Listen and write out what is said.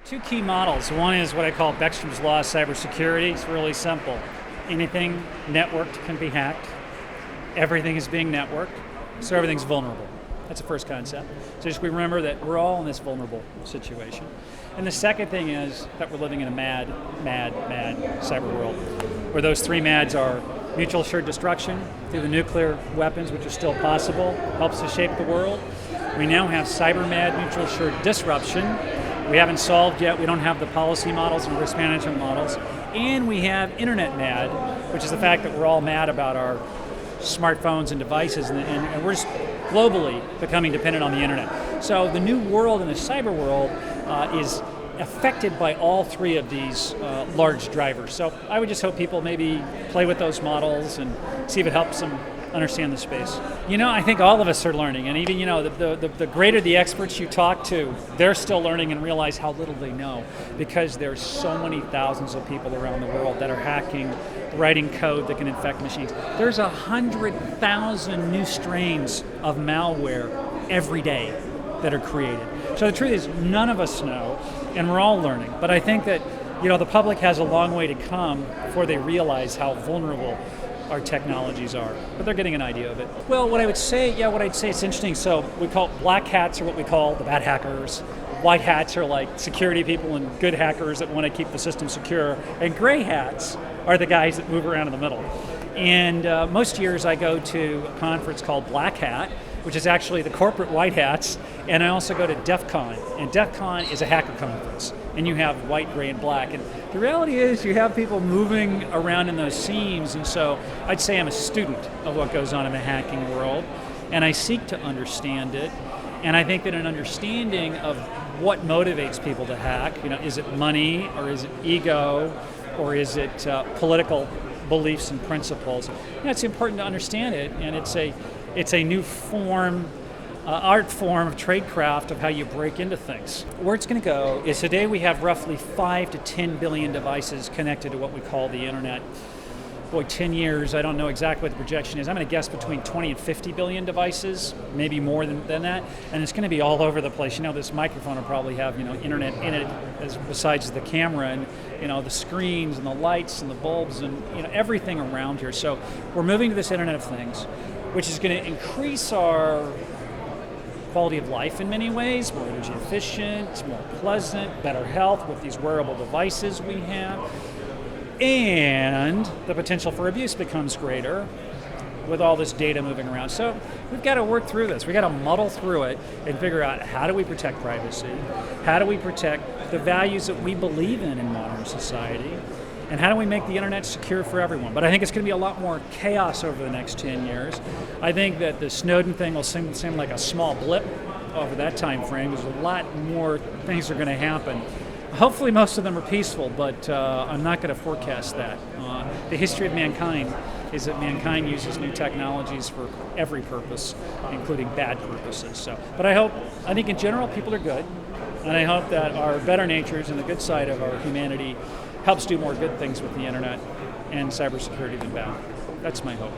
Two key models. One is what I call Beckstrom's law of cybersecurity. It's really simple. Anything networked can be hacked. Everything is being networked, so everything's vulnerable. That's the first concept. So just we remember that we're all in this vulnerable situation. And the second thing is that we're living in a mad cyber world, where those three mads are mutual assured destruction through the nuclear weapons, which is still possible, helps to shape the world. We now have cyber mad mutual assured disruption. We haven't solved yet, we don't have the policy models and risk management models. And we have internet mad, which is the fact that we're all mad about our smartphones and devices, and we're just globally becoming dependent on the internet. So the new world in the cyber world is affected by all three of these large drivers. So I would just hope people maybe play with those models and see if it helps them understand the space. You know, I think all of us are learning, and even, you know, the greater the experts you talk to, they're still learning and realize how little they know, because there's so many thousands of people around the world that are hacking, writing code that can infect machines. There's 100,000 new strains of malware every day that are created. So the truth is, none of us know, and we're all learning. But I think that, you know, the public has a long way to come before they realize how vulnerable our technologies are, but they're getting an idea of it. Well, what I'd say it's interesting. So we call black hats are what we call the bad hackers. White hats are like security people and good hackers that want to keep the system secure. And gray hats are the guys that move around in the middle. And most years I go to a conference called Black Hat, which is actually the corporate white hats, and I also go to DEF CON. And DEF CON is a hacker conference, and you have white, gray, and black. And the reality is you have people moving around in those seams, and so I'd say I'm a student of what goes on in the hacking world, and I seek to understand it. And I think that an understanding of what motivates people to hack, you know, is it money, or is it ego, or is it political beliefs and principles? You know, it's important to understand it, and it's a new form, art form of tradecraft of how you break into things. Where it's going to go is today we have roughly 5 to 10 billion devices connected to what we call the internet. Boy, 10 years, I don't know exactly what the projection is. I'm going to guess between 20 and 50 billion devices, maybe more than that, and it's going to be all over the place. You know, this microphone will probably have, you know, internet in it besides the camera, and, you know, the screens and the lights and the bulbs and, you know, everything around here. So we're moving to this Internet of Things, which is going to increase our quality of life in many ways, more energy efficient, more pleasant, better health with these wearable devices we have. And the potential for abuse becomes greater with all this data moving around. So we've got to work through this. We've got to muddle through it and figure out, how do we protect privacy? How do we protect the values that we believe in modern society? And how do we make the internet secure for everyone? But I think it's going to be a lot more chaos over the next 10 years. I think that the Snowden thing will seem like a small blip over that time frame. There's a lot more things that are going to happen. Hopefully most of them are peaceful, but I'm not going to forecast that. The history of mankind is that mankind uses new technologies for every purpose, including bad purposes. So, but I think in general people are good, and I hope that our better natures and the good side of our humanity helps do more good things with the internet and cybersecurity than bad. That's my hope.